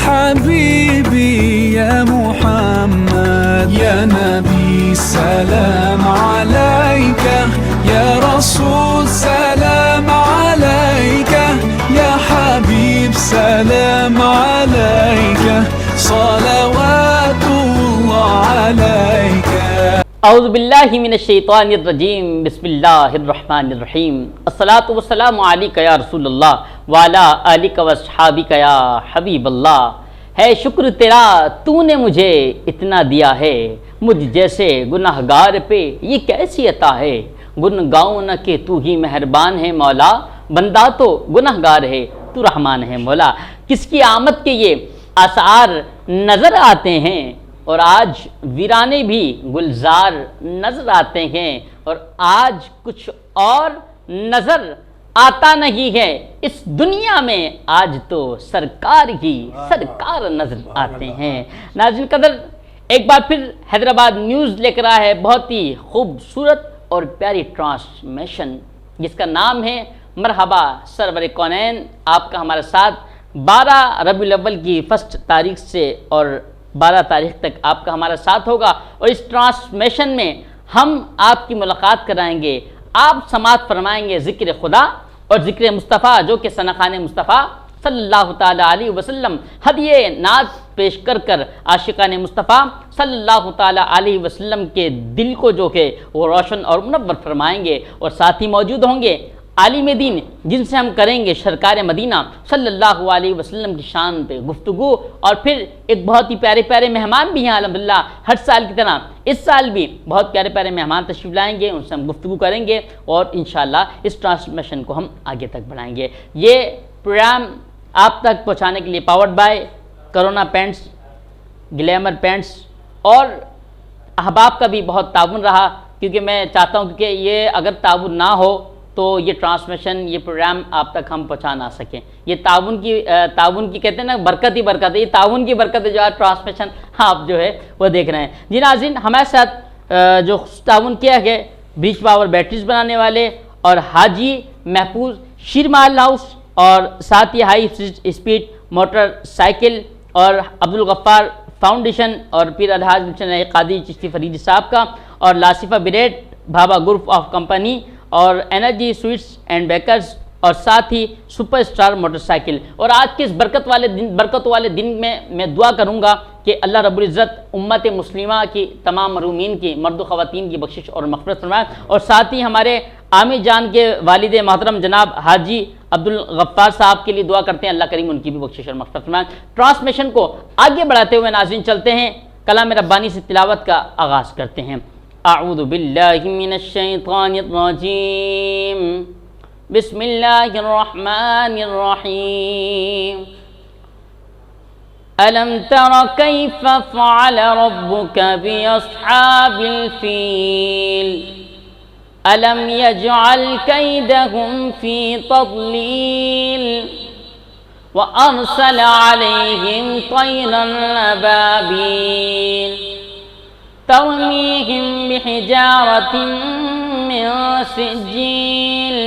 حبيبي يا محمد يا نبي سلام عليك يا رسول سلام عليك يا حبيب سلام عليك صلوات الله عليك اعوذ باللہ من الشیطان الرجیم بسم اللہ الرحمن الرحیم الصلاۃ والسلام علیک یا رسول اللہ وعلی آلک واصحابک یا حبیب اللہ۔ ہے شکر تیرا تو نے مجھے اتنا دیا ہے، مجھ جیسے گناہ گار پہ یہ کیسی عطا ہے۔ گن گاؤں نہ کہ تو ہی مہربان ہے مولا، بندہ تو گناہ گار ہے تو رحمان ہے مولا۔ کس کی آمد کے یہ آثار نظر آتے ہیں، اور آج ویرانے بھی گلزار نظر آتے ہیں، اور آج کچھ اور نظر آتا نہیں ہے اس دنیا میں، آج تو سرکار ہی سرکار نظر آتے ہیں۔ ناظرین قدر، ایک بار پھر حیدرآباد نیوز لے کر آیا ہے بہت ہی خوبصورت اور پیاری ٹرانسمیشن، جس کا نام ہے مرحبا سرور کونین۔ آپ کا ہمارے ساتھ 12 ربیع الاول کی فرسٹ تاریخ سے اور 12 تاریخ تک آپ کا ہمارا ساتھ ہوگا، اور اس ٹرانسمیشن میں ہم آپ کی ملاقات کرائیں گے، آپ سماعت فرمائیں گے ذکر خدا اور ذکر مصطفیٰ، جو کہ ثناخان مصطفیٰ صلی اللہ تعالیٰ علیہ وسلم ہدیہ نعت پیش کر کر عاشقان مصطفیٰ صلی اللہ تعالیٰ علیہ وسلم کے دل کو جو کہ وہ روشن اور منور فرمائیں گے، اور ساتھ ہی موجود ہوں گے عالم دین، جن سے ہم کریں گے سرکار مدینہ صلی اللہ علیہ وسلم کی شان پہ گفتگو، اور پھر ایک بہت ہی پیارے پیارے مہمان بھی ہیں الحمدللہ ہر سال کی طرح اس سال بھی بہت پیارے پیارے مہمان تشریف لائیں گے، ان سے ہم گفتگو کریں گے، اور انشاءاللہ اس ٹرانسمیشن کو ہم آگے تک بڑھائیں گے۔ یہ پروگرام آپ تک پہنچانے کے لیے powered by Corona paints, glamour paints اور احباب کا بھی بہت تعاون رہا، کیونکہ میں چاہتا ہوں کہ یہ اگر تعاون نہ ہو تو یہ ٹرانسمیشن، یہ پروگرام آپ تک ہم پہنچا نہ سکیں۔ یہ تعاون کی کہتے ہیں نا، برکت ہی برکت ہے، یہ تعاون کی برکت ہے جو آج ٹرانسمیشن آپ جو ہے وہ دیکھ رہے ہیں۔ جی ناظرین، ہمارے ساتھ جو تعاون کیا ہے بریچ پاور بیٹریز بنانے والے اور حاجی محفوظ شیر محل ہاؤس، اور ساتھ ہی ہائی اسپیڈ موٹر سائیکل اور عبدالغفار فاؤنڈیشن، اور پھر الحاج مشن قادری چشتی فریدی صاحب کا، اور لاصفہ bread Bhabha group of company, اور انرجی سویٹس اینڈ بیکرز، اور ساتھ ہی سپر اسٹار موٹر سائیکل۔ اور آج کے اس برکت والے دن میں میں دعا کروں گا کہ اللہ رب العزت امت مسلمہ کی تمام محرومین کی، مرد و خواتین کی بخشش اور مغفرت فرمائے، اور ساتھ ہی ہمارے عامر جان کے والد محترم جناب حاجی عبدالغفار صاحب کے لیے دعا کرتے ہیں، اللہ کریم ان کی بھی بخشش اور مغفرت فرمائے۔ ٹرانسمیشن کو آگے بڑھاتے ہوئے ناظرین چلتے ہیں، کلام ربانی سے تلاوت کا آغاز کرتے ہیں۔ اعوذ باللہ من الشیطان الرجیم، بسم اللہ الرحمن الرحیم۔ ألم تر كيف فعل ربك بأصحاب الفيل ألم يجعل كيدهم في تضليل وأرسل عليهم طيرا أبابيل ترميهم بحجارة من سجيل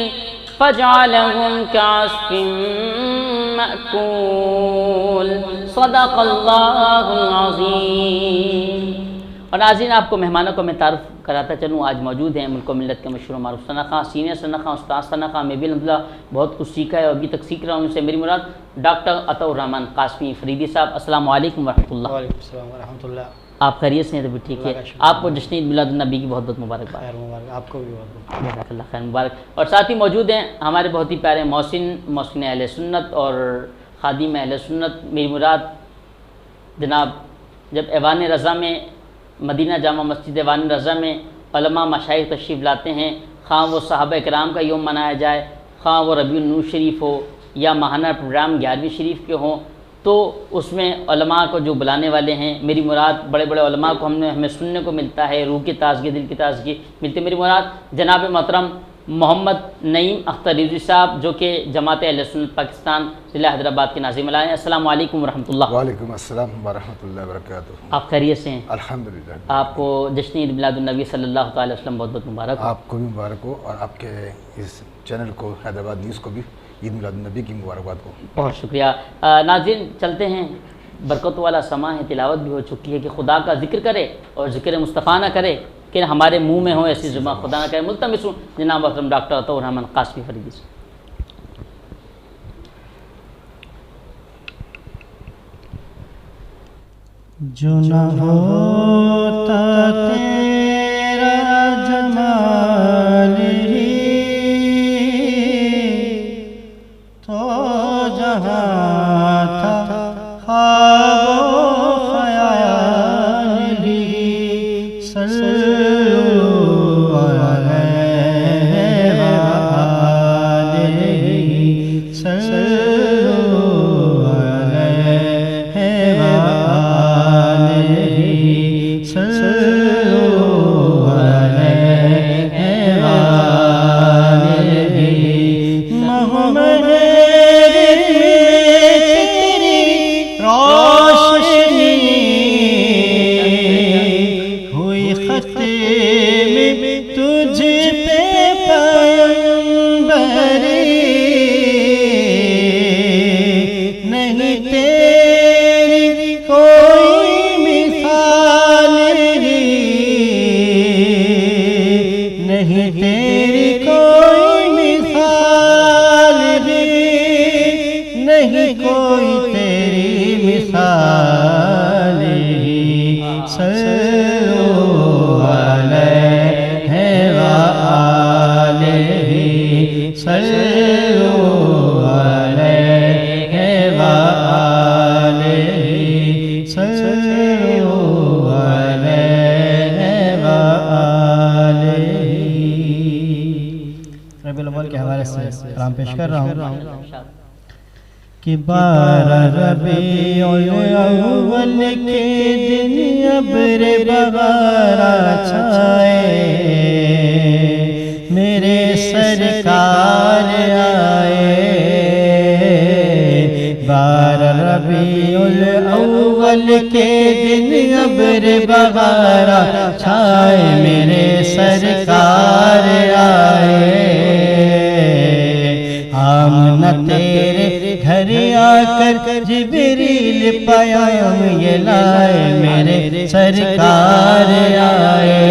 فجعلهم كعصف مأكول صدق اللہ العظیم۔ اور ناظرین، آپ کو مہمانوں کو میں تعارف کراتا چلوں، آج موجود ہیں ملک و ملت کے مشہور و معروف ثناخواں، سینئر ثناخواں، استاد ثناخواں، میں بھی الحمدللہ بہت کچھ سیکھا ہے اور ابھی تک سیکھ رہا ہوں ان سے، میری مراد ڈاکٹر عطا الرحمن قاسمی فریدی صاحب۔ السلام علیکم ورحمۃ اللہ۔ وعلیکم السلام ورحمۃ اللہ۔ آپ خیریت سے ہیں؟ تو بھی ٹھیک ہے۔ آپ کو جشن عید میلاد النبی کی بہت بہت مبارکباد۔ خیر مبارک، آپ کو بھی بہت بہت جزاک اللہ خیر مبارک۔ اور ساتھ ہی موجود ہیں ہمارے بہت ہی پیارے محسن اہل سنت اور خادم اہل سنت، میری مراد جناب جب ایوان رضا میں، مدینہ جامع مسجد ایوان رضا میں علماء مشائخ تشریف لاتے ہیں، خواہ وہ صحابہ کرام کا یوم منایا جائے، خواہ وہ ربیع النور شریف ہو یا ماہانہ پروگرام 11ویں شریف کے ہوں، تو اس میں علماء کو جو بلانے والے ہیں، میری مراد بڑے بڑے علماء کو ہمیں سننے کو ملتا ہے، روح کی تازگی، دل کی تازگی ملتی ہے۔ میری مراد جناب محترم محمد نعیم اختر رضوی صاحب، جو کہ جماعت اہل سنت پاکستان ضلع حیدرآباد کے ناظم العین۔ السلام علیکم ورحمۃ اللہ۔ وعلیکم السلام ورحمۃ اللہ وبرکاتہ۔ آپ خیریت سے ہیں؟ الحمدللہ۔ آپ کو جشن عید میلاد النبی صلی اللہ تعالی وسلم بہت بہت مبارک۔ آپ کو بھی مبارک ہو، اور آپ کے اس چینل کو، حیدرآباد نیوز کو بھی عید میلاد النبی کی مبارکباد کو۔ بہت شکریہ۔ ناظرین چلتے ہیں برکت والا سما ہے، تلاوت بھی ہو چکی ہے کہ خدا کا ذکر کرے اور ذکر مصطفیٰ نہ کرے کہ ہمارے منہ میں ہو ایسی زبان، خدا نہ کرے۔ ملتمس ہوں جناب محترم ڈاکٹر عطاء الرحمن قاسمی فریدی سے۔ جو نہ ہوتا تیرا جمال ہی تو جہاں تھا خواب و خیال ہی، صلو علیہ وآلہ، صلو علیہ وآلہ، صلو علیہ وآلہ۔ محمد تیری روشنی ہوئی ختم تجھ پہ پیغمبری، نہیں تیری کوئی مثال ہی، نہیں تیری کوئی مثال ہی، نہیں کوئی تیری مثال ہی، صلو علیہ وآلہ، صلو علیہ وآلہ، صلو علیہ وآلہ۔ ربیع الاول کے حوالے سے کلام پیش کر رہا ہوں کہ 12 ربیع الاول کے دن ابر بغارہ چھائے، میرے سرکار آئے۔ 12 ربیع الاول کے دن ابر بغارہ چھائے، میرے سرکار آئے۔ آمنہ تیرے گھر آ کر جبریل پیام یہ لائے، میرے سرکار آئے۔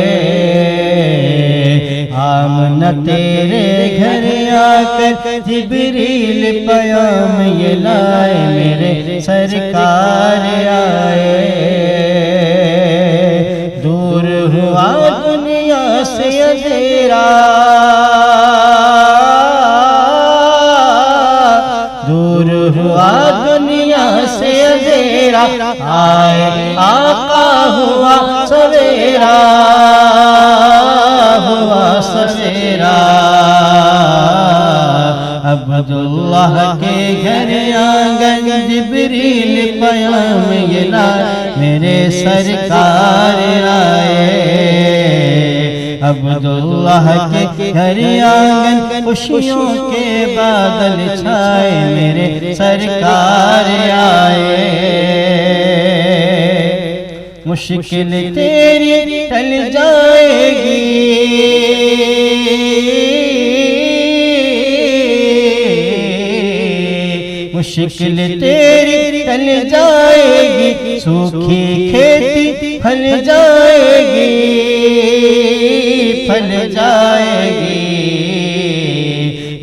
آمنہ تیرے گھر آ کر جبریل پیام یہ لائے، میرے سرکار آئے۔ دور ہوا دنیا سے اندھیرا، دور ہوا دنیا سے اندھیرا، آئے آقا ہوا سویرا، ہوا سویرا۔ عبداللہ کے گھر آنگن جبریل پیام یہ لائے، میرے سرکار آئے۔ عبداللہ کے گھر آنگن خوشیوں کے بادل چھائے، میرے سرکار آئے۔ مشکل تیری ٹل جائے گی، مشکل تیری ٹل جائے گی، سوکھی کھیتی پھل جائے گی، پھل جائے گی۔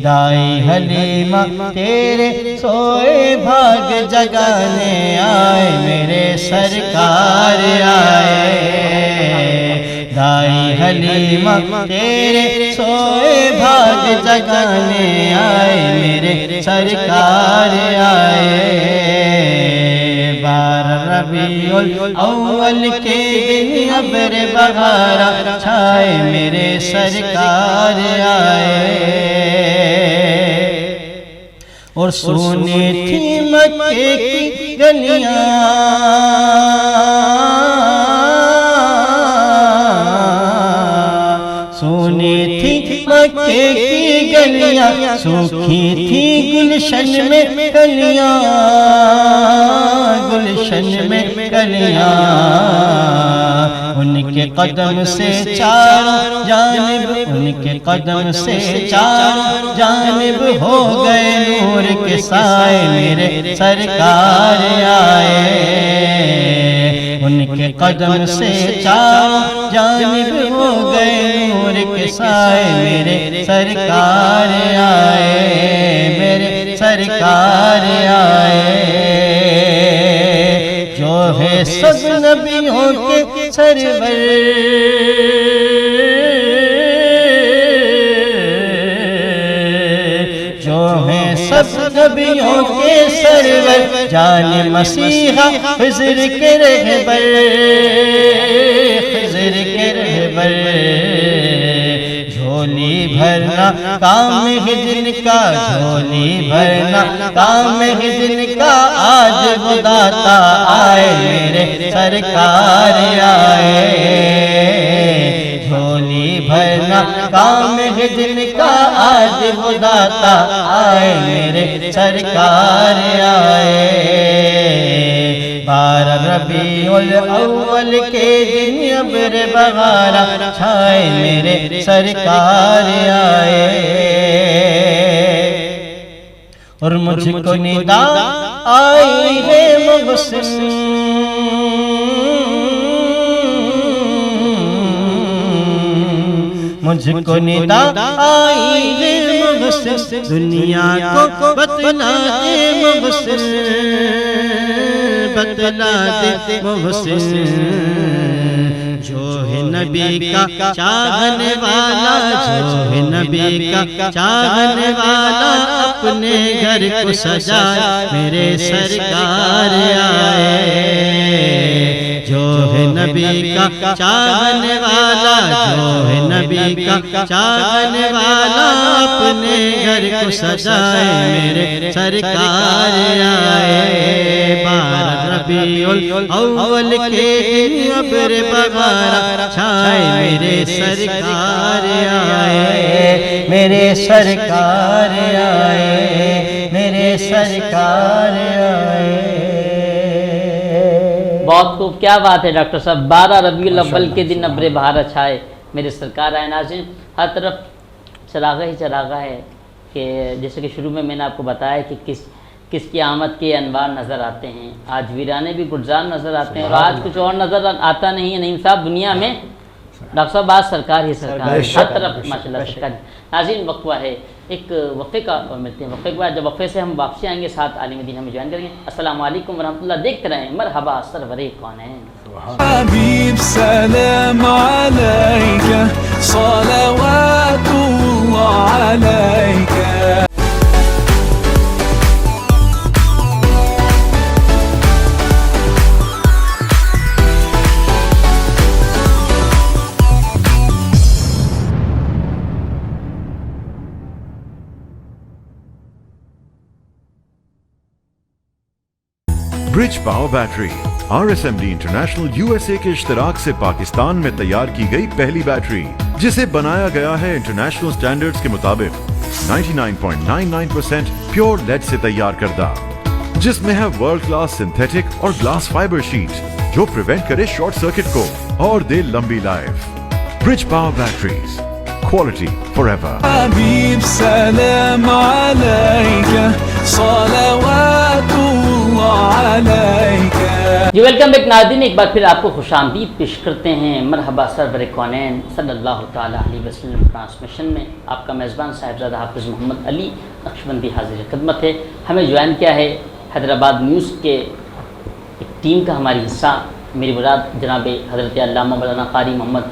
دائی حلیمہ تیرے سوئے بھاگ جگانے آئے، میرے سرکار آئے۔ دائی حلیمہ تیرے سوئے بھاگ جگانے آئے، میرے سرکار آئے۔ 12 ربیع الاول کے دن ابر بغارہ چھائے، میرے سرکار آئے۔ اور سونے تھی مکے کی گلیاں، سونے تھی مکے کی گلیاں، سوکھی تھی گلشن میں کلیاں، گلشن میں کلیاں۔ ان کے قدم سے چاروں جانب، ان کے قدم سے چاروں جانب ہو گئے نور کے سائے، میرے سرکار آئے۔ قدم سے چاروں جانب ہو گئے نور کے سائے، میرے سرکار آئے، میرے سرکار آئے، جو ہے سب نبیوں کے سرور، جو ہیں سب نبیوں کے سرور، جان مسیحا خضر کے رہبر، خضر کے رہبر، جھولی بھرنا کام ہے جن کا، جھولی بھرنا کام ہے جن کا، آج وہ داتا آئے، میرے سرکار آئے، جھولی بھرنا کام ہے جن کا، آج وہ داتا آئے، میرے سرکار آئے، 12 ربیع الاول کے دن ابر بہارا چھائے، میرے سرکار آئے، اور مجھ کو ندا آئی ہے مبسم، مجھ کو ندا آئی ہے مبسم، دنیا کو بتلا دے مبسم، بتلا دے مبسم، جو ہے نبی کا چاہنے والا، جو ہے نبی کا چاہنے والا، اپنے گھر کو سجائے، میرے سرکار آئے، جو ہے نبی کا چاہنے والا، جو ہے نبی کا چاہنے والا، اپنے گھر کو سجائے، میرے سرکار آئے، 12 ربیع الاول کے دن ابر بہارا چھائے، میرے سرکار آئے، میرے سرکار آئے، میرے سرکار آئے۔ بہت خوب، کیا بات ہے ڈاکٹر صاحب، 12 ربیع الاول کے دن ابر بہار چھائے، میرے سرکار آئے۔ ناظرین، ہر طرف چراغا ہی چراغا ہے، کہ جیسے کہ شروع میں نے آپ کو بتایا کہ کس کی آمد کے انوار نظر آتے ہیں، آج ویرانے بھی گلزار نظر آتے ہیں، اور آج کچھ اور نظر آتا نہیں ہے۔ نعیم صاحب، دنیا میں ڈاکٹر صاحب آج سرکار ہی سرکار ہے، ہر طرف ماشاءاللہ سرکار ہے۔ ناظرین، وقت ہوا ہے ایک وقفے کا، اور ملتے ہیں وقفے کے بعد۔ جب وقفے سے ہم واپسی آئیں گے، ساتھ عالم دین ہمیں جوائن کریں گے۔ السلام علیکم ورحمۃ اللہ، دیکھتے رہیں مرحبا سرور کونین۔ حبيب سلام عليك صلوات الله عليك برج power battery RSMD international USA کے اشتراک سے پاکستان میں تیار کی گئی پہلی بیٹری، جسے بنایا گیا ہے انٹرنیشنل سٹینڈرڈز کے مطابق 99.99% پیور لیڈ سے تیار کردہ، جس میں ہے ورلڈ کلاس سنتھیٹک اور گلاس فائبر شیٹ جو پریونٹ کرے شارٹ سرکٹ کو اور دے لمبی لائف۔ برج power batteries, quality forever. حبيب سلام عليك صلوات الله عليك۔ جی ویلکم بیک ناظرین، ایک بار پھر آپ کو خوش آمدید پیش کرتے ہیں مرحبا سرور کونین صلی اللہ تعالیٰ علیہ وسلم ٹرانسمیشن میں۔ آپ کا میزبان صاحبزادہ حافظ محمد علی نقشبندی حاضر خدمت ہے۔ ہمیں جوائن کیا ہے حیدرآباد نیوز کے ایک ٹیم کا ہماری حصہ، میری مراد جناب حضرت علامہ مولانا قاری محمد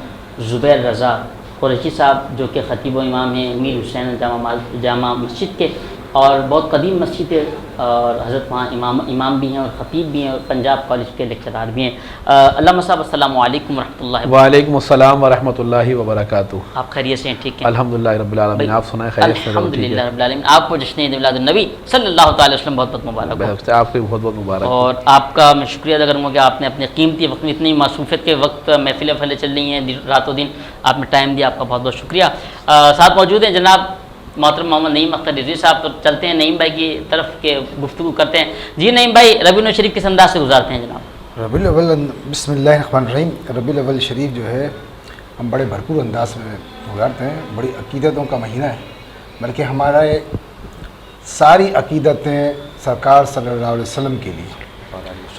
زبیر رضا قریشی صاحب، جو کہ خطیب و امام ہیں امیر حسین جامع مسجد کے، اور بہت قدیم مسجد ہے، اور حضرت وہاں امام بھی ہیں اور خطیب بھی ہیں، اور پنجاب کالج کے لیکچرار بھی ہیں۔ علامہ صاحب السلام علیکم ورحمۃ اللہ۔ وعلیکم السلام ورحمۃ اللہ وبرکاتہ۔ آپ خیریت سے ہیں؟ ٹھیک ہے الحمدللہ رب العالمین، آپ سنائیں خیریت سے؟ الحمدللہ رب العالمین۔ آپ کو جشن عید میلاد النبی صلی اللہ تعالی وسلم بہت بہت مبارک ہو۔ آپ کو بہت بہت مبارک۔ اور آپ کا میں شکریہ ادا کروں گا کہ آپ نے اپنے قیمتی وقت میں، اتنی معصوفیت کے وقت محفلیں پھلے چل رہی ہیں رات و دن، آپ نے ٹائم دیا، آپ کا بہت بہت شکریہ۔ ساتھ موجود ہیں جناب محترم محمد نعیم اختر رضوی صاحب۔ تو چلتے ہیں نعیم بھائی کی طرف کے گفتگو کرتے ہیں۔ جی نعیم بھائی، ربیع الاول شریف کس انداز سے گزارتے ہیں جناب؟ ربیع الاول، بسم اللہ الرحمن الرحیم، ربیع الاول شریف جو ہے ہم بڑے بھرپور انداز میں گزارتے ہیں۔ بڑی عقیدتوں کا مہینہ ہے، بلکہ ہمارے ساری عقیدتیں سرکار صلی اللہ علیہ وسلم کے لیے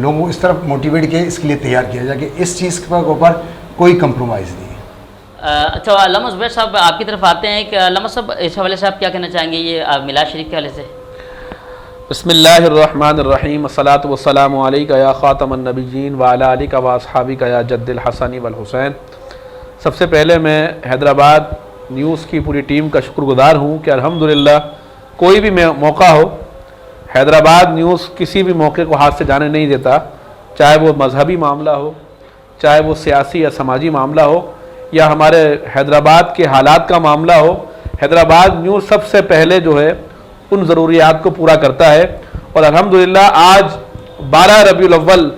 لوگوں کو اس طرف موٹیویٹ کیا اس کے لیے تیار کیا جائے کہ اس چیز کے اوپر کوئی کمپرومائز نہیں ہے۔ اچھا علامہ زبیر صاحب آپ کی طرف آتے ہیں کہ علامہ صاحب اس حوالے سے آپ کیا کہنا چاہیں گے یہ میلاد شریف کے حوالے سے؟ بسم اللہ الرحمن الرحیم، الصلاۃ والسلام علیکہ یا خاتم النبیین وعلی آلک و اصحابک یا جد الحسن والحسین۔ سب سے پہلے میں حیدرآباد نیوز کی پوری ٹیم کا شکر گزار ہوں کہ الحمدللہ کوئی بھی موقع ہو، حیدرآباد نیوز کسی بھی موقع کو ہاتھ سے جانے نہیں دیتا، چاہے وہ مذہبی معاملہ ہو، چاہے وہ سیاسی یا سماجی معاملہ ہو، یا ہمارے حیدرآباد کے حالات کا معاملہ ہو۔ حیدرآباد نیوز سب سے پہلے جو ہے ان ضروریات کو پورا کرتا ہے، اور الحمدللہ آج 12 ربیع الاول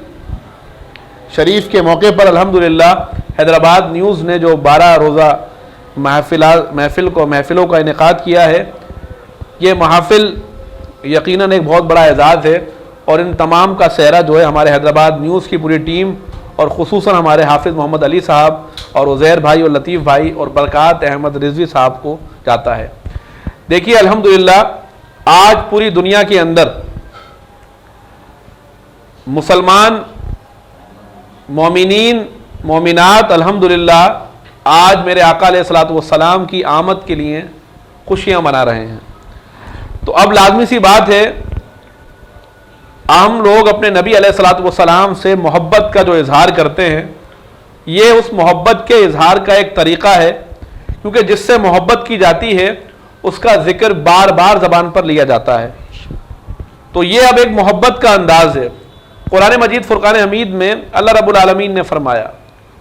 شریف کے موقع پر الحمدللہ حیدرآباد نیوز نے جو 12 روزہ محفلوں کا انعقاد کیا ہے، یہ محافل یقیناً ایک بہت بڑا اعزاز ہے، اور ان تمام کا سہرا جو ہے ہمارے حیدرآباد نیوز کی پوری ٹیم اور خصوصاً ہمارے حافظ محمد علی صاحب اور عزیر بھائی اور لطیف بھائی اور برکات احمد رضوی صاحب کو جاتا ہے۔ دیکھیے الحمدللہ آج پوری دنیا کے اندر مسلمان مومنین مومنات الحمدللہ آج میرے آقا علیہ الصلوۃ والسلام کی آمد کے لیے خوشیاں منا رہے ہیں۔ تو اب لازمی سی بات ہے ہم لوگ اپنے نبی علیہ الصلوۃ والسلام سے محبت کا جو اظہار کرتے ہیں، یہ اس محبت کے اظہار کا ایک طریقہ ہے، کیونکہ جس سے محبت کی جاتی ہے اس کا ذکر بار بار زبان پر لیا جاتا ہے۔ تو یہ اب ایک محبت کا انداز ہے۔ قرآن مجید فرقان حمید میں اللہ رب العالمین نے فرمایا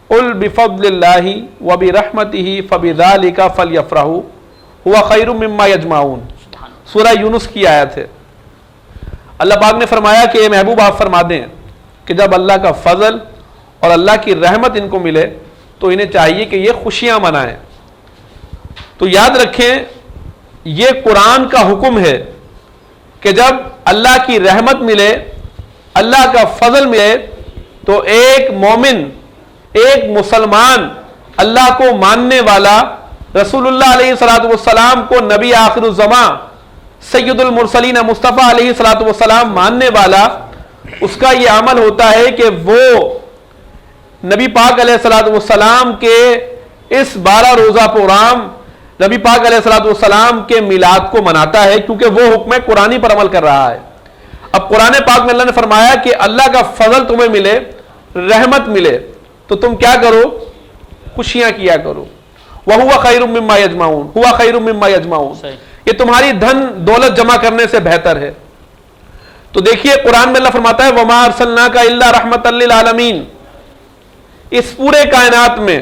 قُلْ بِفَضْلِ اللَّهِ وَبِرَحْمَتِهِ فَبِذَلِكَ فَلْيَفْرَحُوا هُوَ خَيْرٌ مِّمَّا يَجْمَعُونَ۔ سورہ یونس کی آیت ہے۔ اللہ پاک نے فرمایا کہ اے محبوب آپ فرما دیں کہ جب اللہ کا فضل اور اللہ کی رحمت ان کو ملے تو انہیں چاہیے کہ یہ خوشیاں منائیں۔ تو یاد رکھیں یہ قرآن کا حکم ہے کہ جب اللہ کی رحمت ملے، اللہ کا فضل ملے، تو ایک مومن، ایک مسلمان، اللہ کو ماننے والا، رسول اللہ علیہ الصلوۃ والسلام کو نبی آخر الزماں سید المرسلین مصطفیٰ علیہ الصلوۃ والسلام ماننے والا، اس کا یہ عمل ہوتا ہے کہ وہ نبی پاک علیہ الصلوۃ والسلام کے اس 12 روزہ پروگرام نبی پاک علیہ الصلوۃ والسلام کے میلاد کو مناتا ہے، کیونکہ وہ حکم قرآنی پر عمل کر رہا ہے۔ اب قرآن پاک میں اللہ نے فرمایا کہ اللہ کا فضل تمہیں ملے، رحمت ملے، تو تم کیا کرو؟ خوشیاں کیا کرو۔ وَهُوَ خَيْرٌ مِّمَّا يَجْمَعُونَ، هُوَ خَيْرٌ مِّمَّا يَجْمَعُونَ، یہ تمہاری دھن دولت جمع کرنے سے بہتر ہے۔ تو دیکھیے قرآن میں اللہ فرماتا ہے وَمَا أَرْسَلْنَاكَ إِلَّا رَحْمَةً لِّلْعَالَمِينَ، اس پورے کائنات میں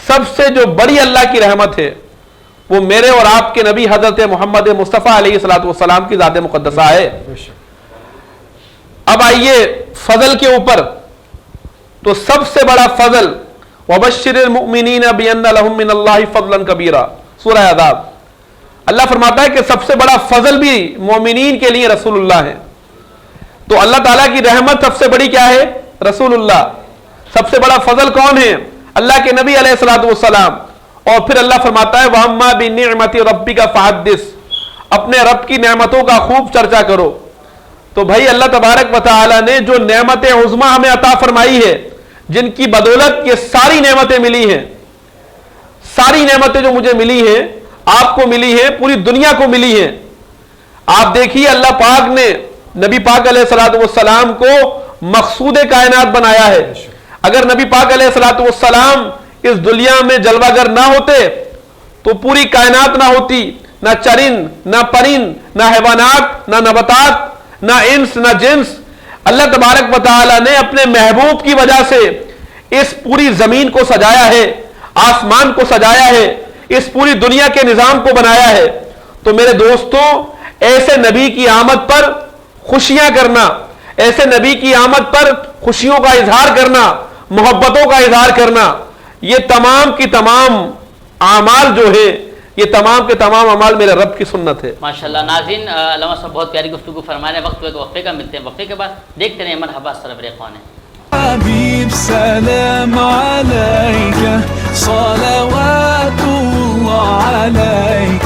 سب سے جو بڑی اللہ کی رحمت ہے وہ میرے اور آپ کے نبی حضرت محمد مصطفیٰ علیہ الصلوۃ والسلام کی ذات مقدسہ ہے۔ اب آئیے فضل کے اوپر، تو سب سے بڑا فضل وَبَشِّرِ الْمُؤْمِنِينَ بِأَنَّ لَهُم مِّنَ اللَّهِ فَضْلًا كَبِيرًا، سورہ احزاب۔ اللہ فرماتا ہے کہ سب سے بڑا فضل بھی مومنین کے لیے رسول اللہ ہے۔ تو اللہ تعالیٰ کی رحمت سب سے بڑی کیا ہے؟ رسول اللہ۔ سب سے بڑا فضل کون ہے؟ اللہ کے نبی علیہ الصلوۃ والسلام۔ اور پھر اللہ فرماتا ہے وَأَمَّا بِنِعْمَةِ رَبِّكَ فَحَدِّثْ، اپنے رب کی نعمتوں کا خوب چرچا کرو۔ تو بھائی اللہ تبارک و تعالی نے جو نعمت عظمیٰ ہمیں عطا فرمائی ہے، جن کی بدولت یہ ساری نعمتیں ملی ہیں، ساری نعمتیں جو مجھے ملی ہیں، آپ کو ملی ہیں، پوری دنیا کو ملی ہیں۔ آپ دیکھیے اللہ پاک نے نبی پاک علیہ الصلوۃ والسلام کو مقصود کائنات بنایا ہے۔ اگر نبی پاک علیہ الصلوۃ والسلام اس دنیا میں جلوہ گر نہ ہوتے تو پوری کائنات نہ ہوتی، نہ چرند، نہ پرند، نہ حیوانات، نہ نباتات، نہ انس، نہ جنس۔ اللہ تبارک و تعالی نے اپنے محبوب کی وجہ سے اس پوری زمین کو سجایا ہے، آسمان کو سجایا ہے، اس پوری دنیا کے نظام کو بنایا ہے۔ تو میرے دوستوں، ایسے نبی کی آمد پر خوشیاں کرنا، ایسے نبی کی آمد پر خوشیوں کا اظہار کرنا، محبتوں کا اظہار کرنا، یہ تمام کی تمام اعمال جو ہے، یہ تمام کے تمام اعمال میرے رب کی سنت ہے۔ ماشاءاللہ۔ ناظرین، علامہ صاحب بہت پیاری گفتگو فرمانے، وقت ہوئے وقفے کا ملتے ہیں، وقفے کے بعد دیکھتے رہیں مرحبا سرور خوان ہے۔ حبيب سلام عليك صلوات الله عليك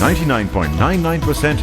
99.99%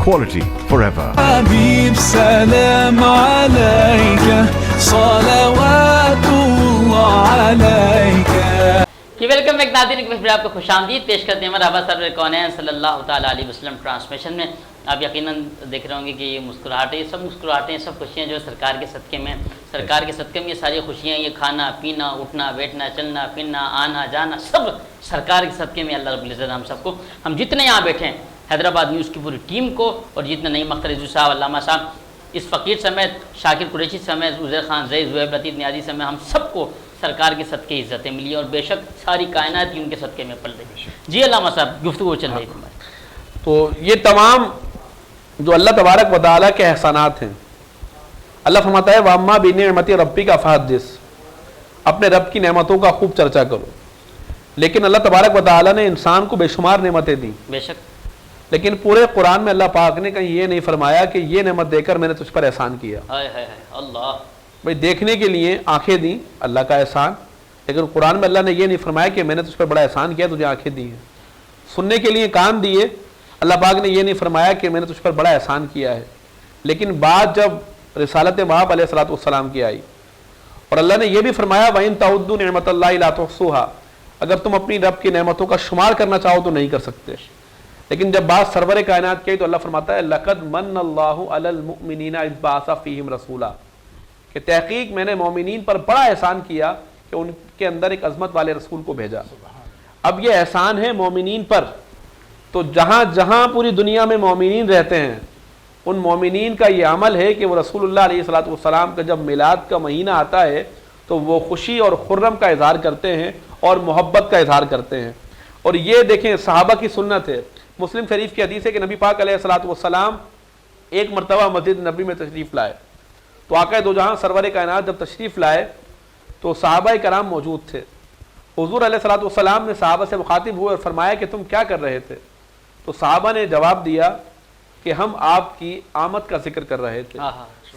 quality forever. حبيب سلام عليك صلوات الله عليك. کہ ویلکم بیک ناظرین، ایک بار آپ کو خوش آمدید پیش کرتے ہیں مرحبا سرور کونین صلی اللہ تعالیٰ علیہ وسلم ٹرانسمیشن میں۔ آپ یقیناً دیکھ رہے ہوں گے کہ یہ مسکراہٹیں، یہ سب مسکراہٹیں، سب خوشیاں جو سرکار کے صدقے میں، سرکار کے صدقے میں یہ ساری خوشیاں، یہ کھانا پینا، اٹھنا بیٹھنا، چلنا پھرنا، آنا جانا، سب سرکار کے صدقے میں اللہ رب العزت ہم سب کو، ہم جتنے یہاں بیٹھے ہیں، حیدرآباد نیوز کی پوری ٹیم کو، اور جتنے نعیم اختر رضوی صاحب، علامہ صاحب، اس فقیر سمیت، شاکر قریشی سمیت، عزیر خان زئی، زہیب لطیف نیازی سمیت، ہم سب کو سرکار کے صدقے عزتیں ملی اور بے شک ساری کائنات ہی ان کے صدقے میں پل رہی۔ جی علامہ صاحب، گفتگو چل رہی تھی ہماری۔ تو یہ تمام جو اللہ تبارک و تعالیٰ کے احسانات ہیں، اللہ فرماتا ہے وَأَمَّا بِنِعْمَتِ رَبِّكَ فَحَدِّثْ، اپنے رب کی نعمتوں کا خوب چرچا کرو۔ لیکن اللہ تبارک و تعالیٰ نے انسان کو بے شمار نعمتیں دیں، بے شک، لیکن پورے قرآن میں اللہ پاک نے کہیں یہ نہیں فرمایا کہ یہ نعمت دے کر میں نے تجھ پر احسان کیا۔ ہائے ہائے ہائے اللہ، بھئی دیکھنے کے لیے آنکھیں دیں، اللہ کا احسان، لیکن قرآن میں اللہ نے یہ نہیں فرمایا کہ میں نے تجھ پر بڑا احسان کیا، تجھے آنکھیں دی ہیں۔ سننے کے لیے کان دیے، اللہ پاک نے یہ نہیں فرمایا کہ میں نے تجھ پر بڑا احسان کیا ہے۔ لیکن بات جب رسالت مآب علیہ السلام کی آئی اور اللہ نے یہ بھی فرمایا وَإِن تَعُدُّوا نِعْمَتَ اللَّهِ لَا تُحْصُوهَا، اگر تم اپنی رب کی نعمتوں کا شمار کرنا چاہو تو نہیں کر سکتے۔ لیکن جب بات سرور کائنات کی تو اللہ فرماتا ہے لَقَدْ مَنَّ اللَّهُ عَلَى الْمُؤْمِنِينَ إِذْ بَعَثَ فِيهِمْ رَسُولًا، کہ تحقیق میں نے مومنین پر بڑا احسان کیا کہ ان کے اندر ایک عظمت والے رسول کو بھیجا۔ اب یہ احسان ہے مومنین پر، تو جہاں جہاں پوری دنیا میں مومنین رہتے ہیں ان مومنین کا یہ عمل ہے کہ وہ رسول اللہ علیہ السلام کا جب میلاد کا مہینہ آتا ہے تو وہ خوشی اور خرم کا اظہار کرتے ہیں اور محبت کا اظہار کرتے ہیں۔ اور یہ دیکھیں صحابہ کی سنت ہے، مسلم شریف کی حدیث ہے کہ نبی پاک علیہ السلام ایک مرتبہ مسجد نبی میں تشریف لائے، تو آقا دو جہاں سرور کائنات جب تشریف لائے تو صحابہ کرام موجود تھے۔ حضور علیہ السلام نے صحابہ سے مخاطب ہوئے اور فرمایا کہ تم کیا کر رہے تھے؟ تو صحابہ نے جواب دیا کہ ہم آپ کی آمد کا ذکر کر رہے تھے،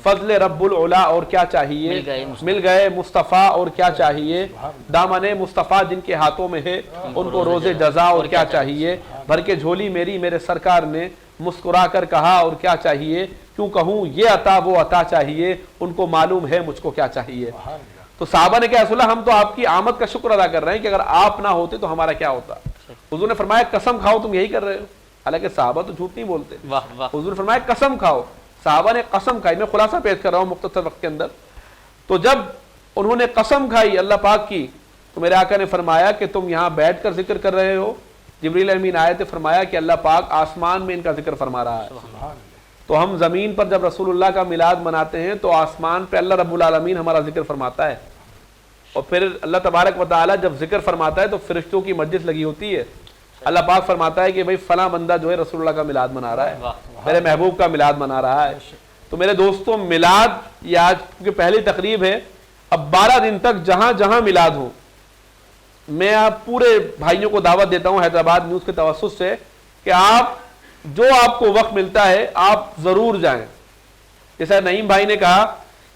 فضل رب العلا اور کیا چاہیے، مل گئے مصطفیٰ اور کیا چاہیے، دامن مصطفیٰ جن کے ہاتھوں میں ہے ان کو روز جزا اور کیا چاہیے، بھر کے جھولی میری میرے سرکار نے مسکرا کر کہا اور کیا چاہیے، کیوں کہوں یہ عطا وہ عطا چاہیے، ان کو معلوم ہے مجھ کو کیا چاہیے۔ تو صحابہ نے کہا رسول اللہ ہم تو آپ کی آمد کا شکر ادا کر رہے ہیں کہ اگر آپ نہ ہوتے تو ہمارا کیا ہوتا۔ حضور نے فرمایا قسم کھاؤ تم یہی کر رہے ہو، حالانکہ صحابہ تو جھوٹ نہیں بولتے۔ حضور نے فرمایا قسم کھاؤ، صحابہ نے قسم کھائی۔ میں خلاصہ پیش کر رہا ہوں مختصر وقت کے اندر۔ تو جب انہوں نے قسم کھائی اللہ پاک کی تو میرے آقا نے فرمایا کہ تم یہاں بیٹھ کر ذکر کر رہے ہو، جبریل امین آئے تھے، فرمایا کہ اللہ پاک آسمان میں ان کا ذکر فرما رہا ہے۔ تو ہم زمین پر جب رسول اللہ کا میلاد مناتے ہیں تو آسمان پہ اللہ رب العالمین ہمارا ذکر فرماتا ہے، اور پھر اللہ تبارک و تعالیٰ جب ذکر فرماتا ہے تو فرشتوں کی مجلس لگی ہوتی ہے۔ اللہ پاک فرماتا ہے کہ بھئی فلاں بندہ جو ہے رسول اللہ کا میلاد منا رہا ہے، میرے محبوب کا میلاد منا رہا ہے۔ تو میرے دوستوں میلاد یہ آج کیونکہ پہلی تقریب ہے، اب 12 دن تک جہاں جہاں میلاد ہو، میں آپ پورے بھائیوں کو دعوت دیتا ہوں حیدرآباد نیوز کے توسط سے کہ آپ جو آپ کو وقت ملتا ہے آپ ضرور جائیں۔ جیسا نعیم بھائی نے کہا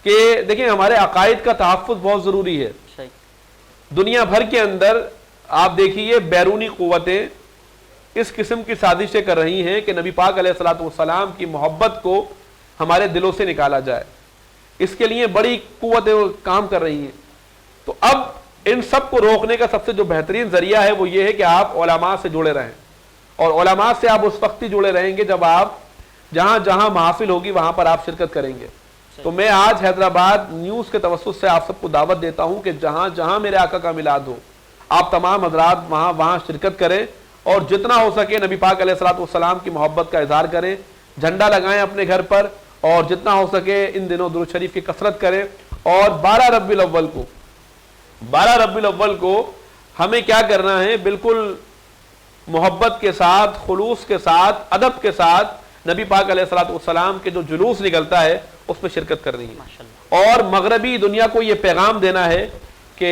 کہ دیکھیں ہمارے عقائد کا تحفظ بہت ضروری ہے۔ دنیا بھر کے اندر آپ دیکھیے بیرونی قوتیں اس قسم کی سازشیں کر رہی ہیں کہ نبی پاک علیہ السلام کی محبت کو ہمارے دلوں سے نکالا جائے، اس کے لیے بڑی قوتیں کام کر رہی ہیں۔ تو اب ان سب کو روکنے کا سب سے جو بہترین ذریعہ ہے وہ یہ ہے کہ آپ علماء سے جڑے رہیں، اور علماء سے آپ اس وقت ہی جڑے رہیں گے جب آپ جہاں جہاں محافل ہوگی وہاں پر آپ شرکت کریں گے۔ تو میں آج حیدرآباد نیوز کے توسط سے آپ سب کو دعوت دیتا ہوں کہ جہاں جہاں میرے آقا کا میلاد ہو آپ تمام حضرات وہاں شرکت کریں، اور جتنا ہو سکے نبی پاک علیہ السلام کی محبت کا اظہار کریں، جھنڈا لگائیں اپنے گھر پر، اور جتنا ہو سکے ان دنوں درود شریف کی کثرت کریں۔ اور 12 ربیع الاول کو ہمیں کیا کرنا ہے، بالکل محبت کے ساتھ، خلوص کے ساتھ، ادب کے ساتھ نبی پاک علیہ السلام کے جو جلوس نکلتا ہے اس میں شرکت کرنی ہے، اور مغربی دنیا کو یہ پیغام دینا ہے کہ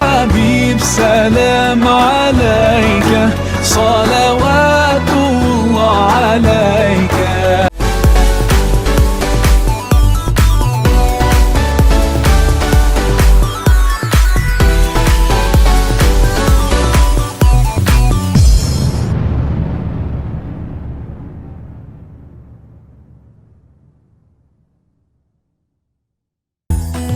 حبيب سلام عليك صلوات الله عليك.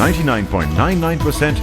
99.99%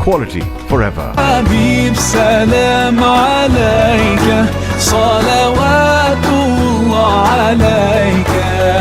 quality forever. حبيب سلام عليك صلوات الله عليك.